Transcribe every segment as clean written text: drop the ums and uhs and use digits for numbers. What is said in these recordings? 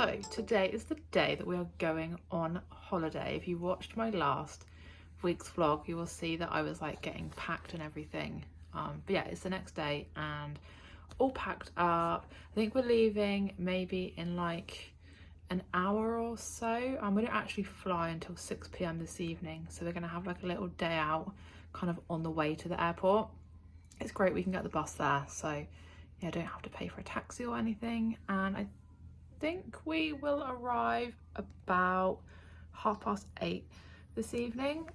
So today is the day that we are going on holiday. If you watched my last week's vlog, you will see that I was like getting packed and everything. But yeah, it's the next day and all packed up. I think we're leaving maybe in like an hour or so. We don't actually fly until 6 p.m. this evening, so we're gonna have like a little day out kind of on the way to the airport. It's great, we can get the bus there, so yeah, I don't have to pay for a taxi or anything. And I think we will arrive about 8:30 this evening.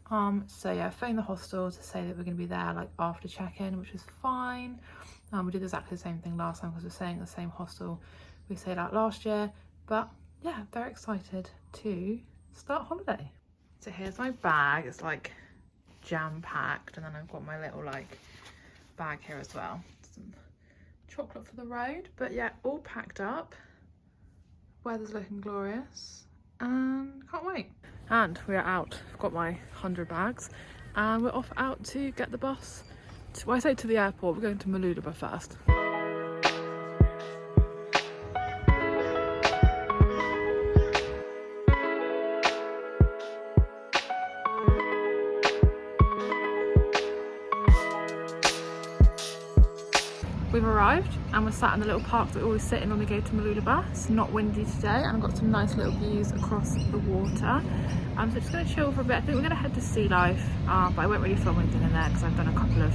So yeah, I phoned the hostel to say that we're going to be there like after check-in, which is fine. We did exactly the same thing last time because we're staying at the same hostel we stayed at last year. But yeah, very excited to start holiday. So here's my bag. It's like jam-packed, and then I've got my little like bag here as well. Some chocolate for the road. But yeah, all packed up. Weather's looking glorious and can't wait. And we are out. I've got my 100 bags and we're off out to get the bus to, well, I say to the airport, we're going to Malulaba first. We've arrived and we're sat in the little park that we always sit in when we go to Malulaba. It's not windy today and I've got some nice little views across the water. So just going to chill for a bit. I think we're going to head to Sea Life, but I won't really film anything in there because I've done a couple of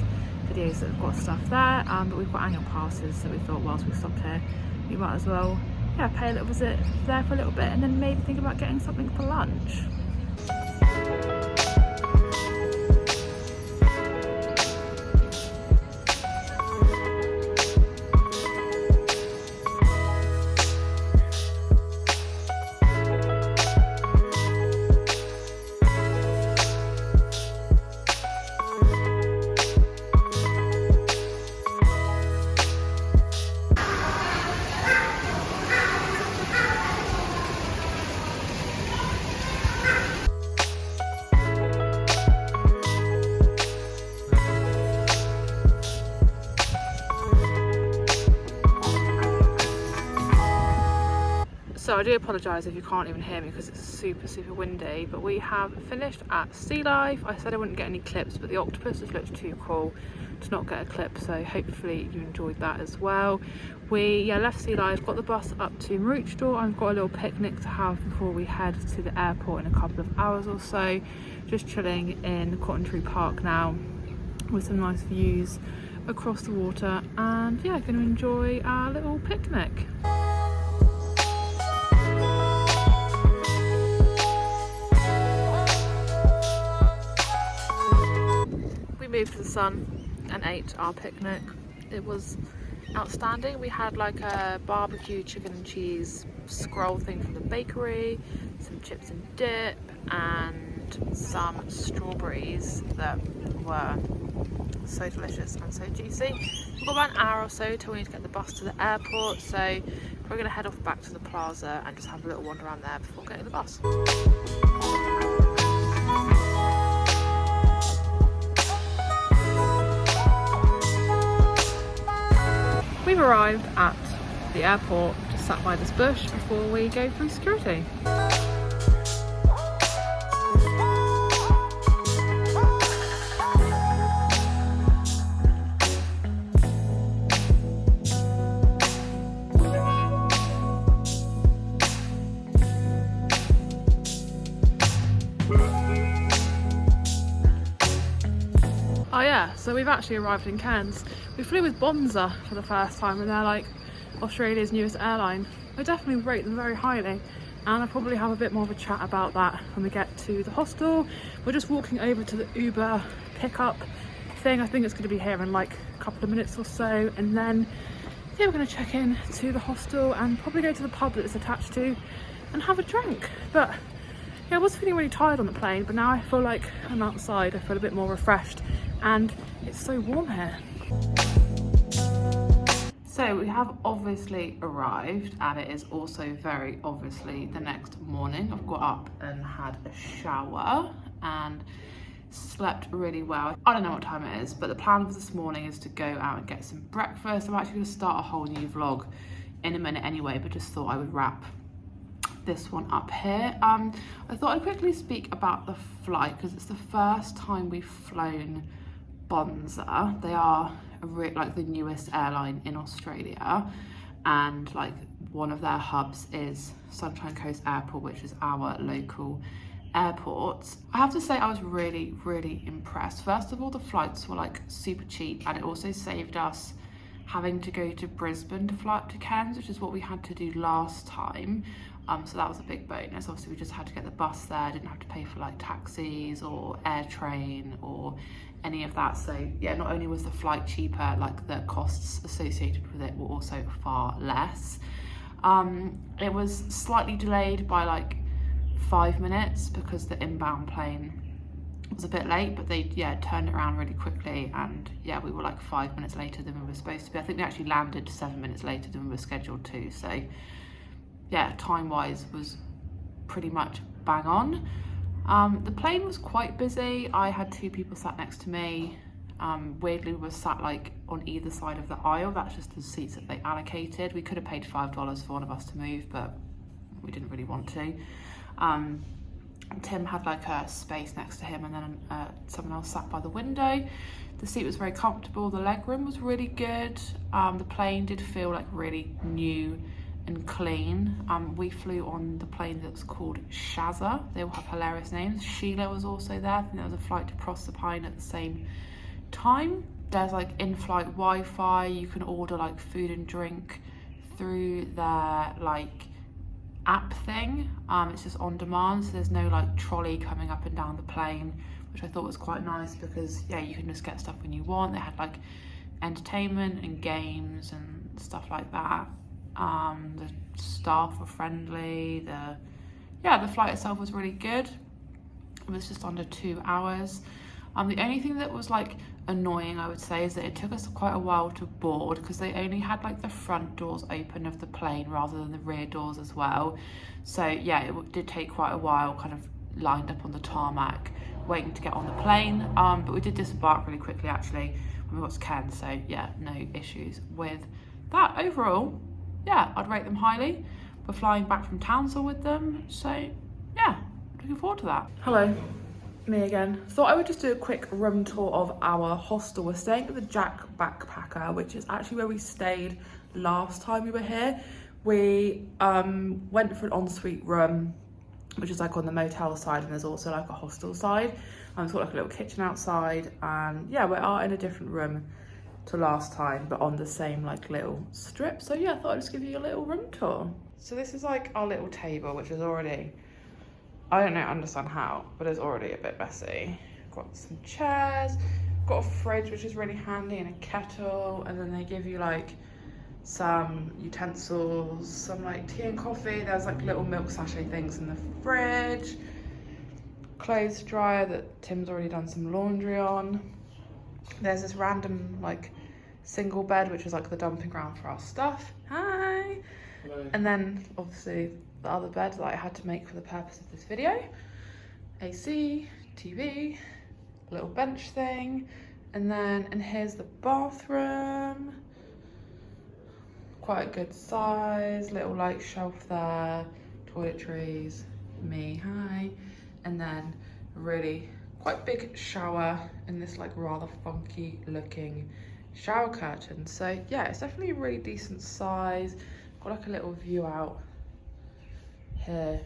videos that have got stuff there. But we've got annual passes, so we thought whilst we stopped here, we might as well pay a little visit there for a little bit and then maybe think about getting something for lunch. So I do apologise if you can't even hear me because it's super windy, but we have finished at Sea Life. I said I wouldn't get any clips, but the octopuses looked too cool to not get a clip, so hopefully you enjoyed that as well. We left Sea Life, got the bus up to Maroochydore. I've got a little picnic to have before we head to the airport in a couple of hours or so. Just chilling in Cotton Tree Park now with some nice views across the water, and yeah, going to enjoy our little picnic. Moved to the sun and ate our picnic. It was outstanding. We had like a barbecue chicken and cheese scroll thing from the bakery, some chips and dip, and some strawberries that were so delicious and so juicy. We've got about an hour or so till we need to get the bus to the airport, so we're going to head off back to the plaza and just have a little wander around there before getting the bus. We've arrived at the airport, just sat by this bush before we go through security. Oh yeah, so we've actually arrived in Cairns. We flew with Bonza for the first time and they're like Australia's newest airline. I definitely rate them very highly, and I'll probably have a bit more of a chat about that when we get to the hostel. We're just walking over to the Uber pickup thing. I think it's going to be here in like a couple of minutes or so, and then yeah, we're going to check in to the hostel and probably go to the pub that it's attached to and have a drink. But yeah, I was feeling really tired on the plane, but now I feel like I'm outside. I feel a bit more refreshed and it's so warm here. So we have obviously arrived, and it is also very obviously the next morning. I've got up and had a shower and slept really well. I don't know what time it is, but the plan for this morning is to go out and get some breakfast. I'm actually going to start a whole new vlog in a minute anyway, but just thought I would wrap this one up here. I thought I'd quickly speak about the flight because it's the first time we've flown Bonza. They are like the newest airline in Australia, and like one of their hubs is Sunshine Coast Airport, which is our local airport. I have to say I was really impressed. First of all, the flights were like super cheap, and it also saved us having to go to Brisbane to fly up to Cairns, which is what we had to do last time. So that was a big bonus. Obviously we just had to get the bus there, didn't have to pay for like taxis or air train or any of that. So yeah, not only was the flight cheaper, like the costs associated with it were also far less. It was slightly delayed by like 5 minutes because the inbound plane was a bit late, but they turned it around really quickly, and yeah, we were like 5 minutes later than we were supposed to be. I think they actually landed 7 minutes later than we were scheduled to, so yeah, time-wise was pretty much bang on. The plane was quite busy. I had 2 people sat next to me. Weirdly, we were sat like on either side of the aisle. That's just the seats that they allocated. We could have paid $5 for one of us to move, but we didn't really want to. Tim had like a space next to him, and then someone else sat by the window. The seat was very comfortable. The legroom was really good. The plane did feel like really new and clean. We flew on the plane that's called Shazza. They all have hilarious names. Sheila was also there. I think there was a flight to Proserpine at the same time. There's like in-flight Wi-Fi. You can order like food and drink through their like app thing. It's just on demand, so there's no like trolley coming up and down the plane, which I thought was quite nice because yeah, you can just get stuff when you want. They had like entertainment and games and stuff like that. The staff were friendly. The flight itself was really good. It was just under 2 hours. The only thing that was like annoying, I would say, is that it took us quite a while to board because they only had like the front doors open of the plane rather than the rear doors as well. So yeah, it did take quite a while, kind of lined up on the tarmac waiting to get on the plane. But we did disembark really quickly actually when we got to Cairns, so yeah, no issues with that. Overall, yeah, I'd rate them highly. We're flying back from Townsville with them, so yeah, looking forward to that. Hello, me again. Thought I would just do a quick room tour of our hostel. We're staying at the Jack Backpacker, which is actually where we stayed last time we were here. We went for an ensuite room, which is like on the motel side, and there's also like a hostel side. It's got like a little kitchen outside, and yeah, we are in a different room to last time, but on the same like little strip. So yeah, I thought I'd just give you a little room tour. So this is like our little table, which is already, I don't understand how, but it's already a bit messy. Got some chairs, got a fridge, which is really handy, and a kettle, and then they give you like some utensils, some like tea and coffee. There's like little milk sachet things in the fridge, clothes dryer that Tim's already done some laundry on. There's this random like single bed, which is like the dumping ground for our stuff. Hi. Hello. And then obviously the other bed that I had to make for the purpose of this video. AC, TV, little bench thing, and here's the bathroom. Quite a good size, little like shelf there, toiletries, me, hi, and then a really quite big shower and this like rather funky looking shower curtain. So yeah, it's definitely a really decent size. Got like a little view out here.